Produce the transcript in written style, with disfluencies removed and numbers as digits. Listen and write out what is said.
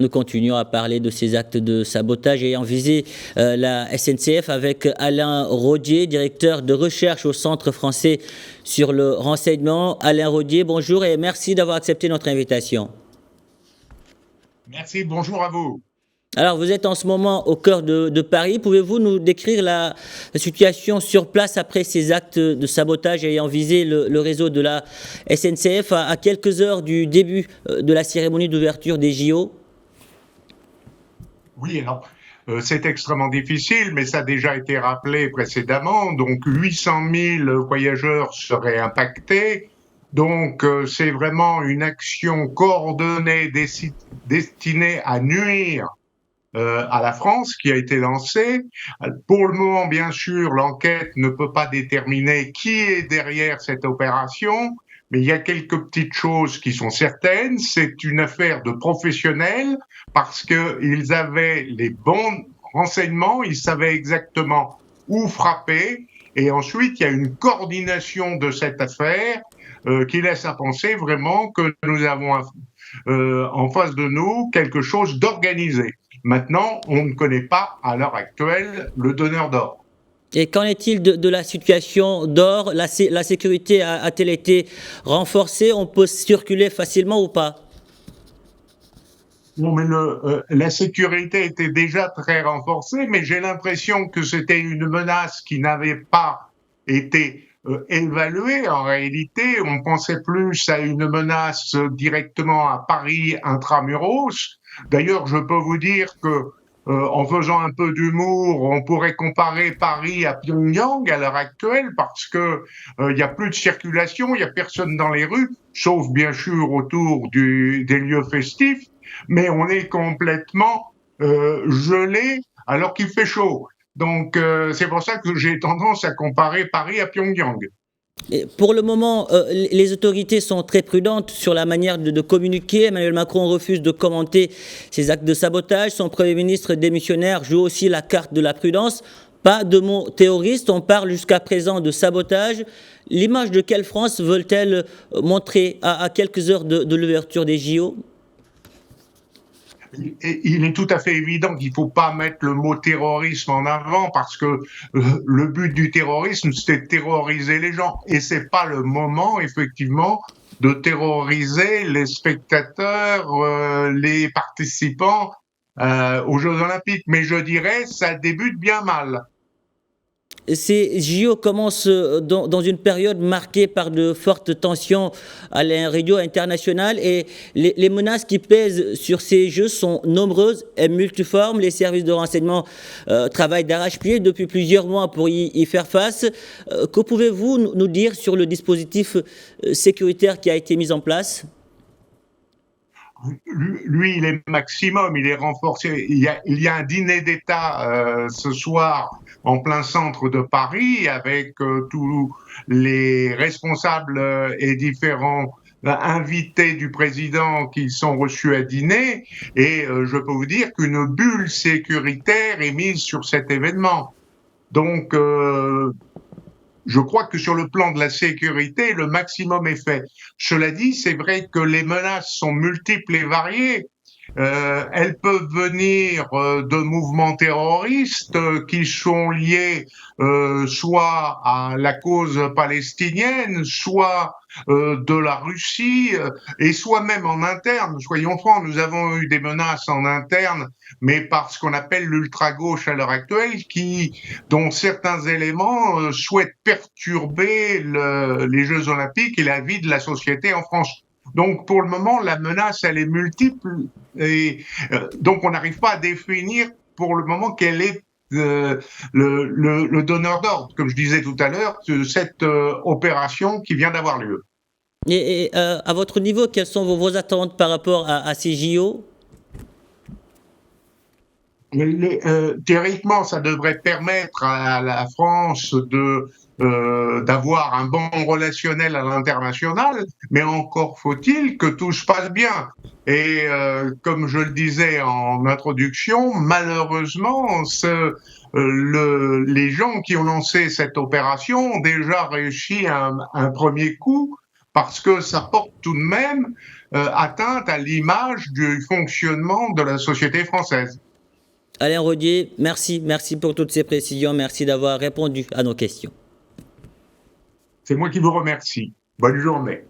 Nous continuons à parler de ces actes de sabotage ayant visé la SNCF avec Alain Rodier, directeur de recherche au Centre français sur le renseignement. Alain Rodier, bonjour et merci d'avoir accepté notre invitation. Merci, bonjour à vous. Alors, vous êtes en ce moment au cœur de Paris. Pouvez-vous nous décrire la situation sur place après ces actes de sabotage ayant visé le réseau de la SNCF à quelques heures du début de la cérémonie d'ouverture des JO? Oui, alors, c'est extrêmement difficile, mais ça a déjà été rappelé précédemment. Donc, 800 000 voyageurs seraient impactés. Donc, c'est vraiment une action coordonnée destinée à nuire à la France qui a été lancée. Pour le moment, bien sûr, l'enquête ne peut pas déterminer qui est derrière cette opération, mais il y a quelques petites choses qui sont certaines. C'est une affaire de professionnels parce qu'ils avaient les bons renseignements, ils savaient exactement où frapper. Et ensuite, il y a une coordination de cette affaire qui laisse à penser vraiment que nous avons en face de nous quelque chose d'organisé. Maintenant, on ne connaît pas à l'heure actuelle le donneur d'ordre. Et qu'en est-il de la situation d'or? La sécurité a-t-elle été renforcée? On peut circuler facilement ou pas? Non, mais la sécurité était déjà très renforcée, mais j'ai l'impression que c'était une menace qui n'avait pas été évaluée. En réalité, on pensait plus à une menace directement à Paris intramuros. D'ailleurs, je peux vous dire que en faisant un peu d'humour, on pourrait comparer Paris à Pyongyang à l'heure actuelle parce que il y a plus de circulation, il y a personne dans les rues, sauf bien sûr autour des lieux festifs, mais on est complètement gelé alors qu'il fait chaud. Donc c'est pour ça que j'ai tendance à comparer Paris à Pyongyang. Et pour le moment, les autorités sont très prudentes sur la manière de communiquer. Emmanuel Macron refuse de commenter ces actes de sabotage. Son Premier ministre démissionnaire joue aussi la carte de la prudence. Pas de mots terroristes, on parle jusqu'à présent de sabotage. L'image de quelle France veulent-elles montrer à quelques heures de l'ouverture des JO? Et il est tout à fait évident qu'il ne faut pas mettre le mot terrorisme en avant parce que le but du terrorisme, c'est de terroriser les gens. Et c'est pas le moment, effectivement, de terroriser les spectateurs, les participants aux Jeux Olympiques. Mais je dirais, ça débute bien mal. Ces JO commencent dans une période marquée par de fortes tensions à la radio internationale et les menaces qui pèsent sur ces Jeux sont nombreuses et multiformes. Les services de renseignement travaillent d'arrache-pied depuis plusieurs mois pour y faire face. Que pouvez-vous nous dire sur le dispositif sécuritaire qui a été mis en place? Lui, il est maximum, il est renforcé. Il y a un dîner d'État ce soir en plein centre de Paris avec tous les responsables et différents invités du président qui sont reçus à dîner. Et je peux vous dire qu'une bulle sécuritaire est mise sur cet événement. Donc, je crois que sur le plan de la sécurité, le maximum est fait. Cela dit, c'est vrai que les menaces sont multiples et variées. Elles peuvent venir de mouvements terroristes qui sont liés soit à la cause palestinienne, soit de la Russie, et soit même en interne. Soyons francs, nous avons eu des menaces en interne, mais par ce qu'on appelle l'ultra-gauche à l'heure actuelle, dont certains éléments souhaitent perturber les Jeux Olympiques et la vie de la société en France. Donc, pour le moment, la menace, elle est multiple et donc on n'arrive pas à définir pour le moment quel est le donneur d'ordre, comme je disais tout à l'heure, de cette opération qui vient d'avoir lieu. Et à votre niveau, quelles sont vos attentes par rapport à ces JO? Théoriquement, ça devrait permettre à la France d'avoir un bon relationnel à l'international, mais encore faut-il que tout se passe bien. Et comme je le disais en introduction, malheureusement, les gens qui ont lancé cette opération ont déjà réussi un premier coup parce que ça porte tout de même atteinte à l'image du fonctionnement de la société française. Alain Rodier, merci pour toutes ces précisions, merci d'avoir répondu à nos questions. C'est moi qui vous remercie. Bonne journée.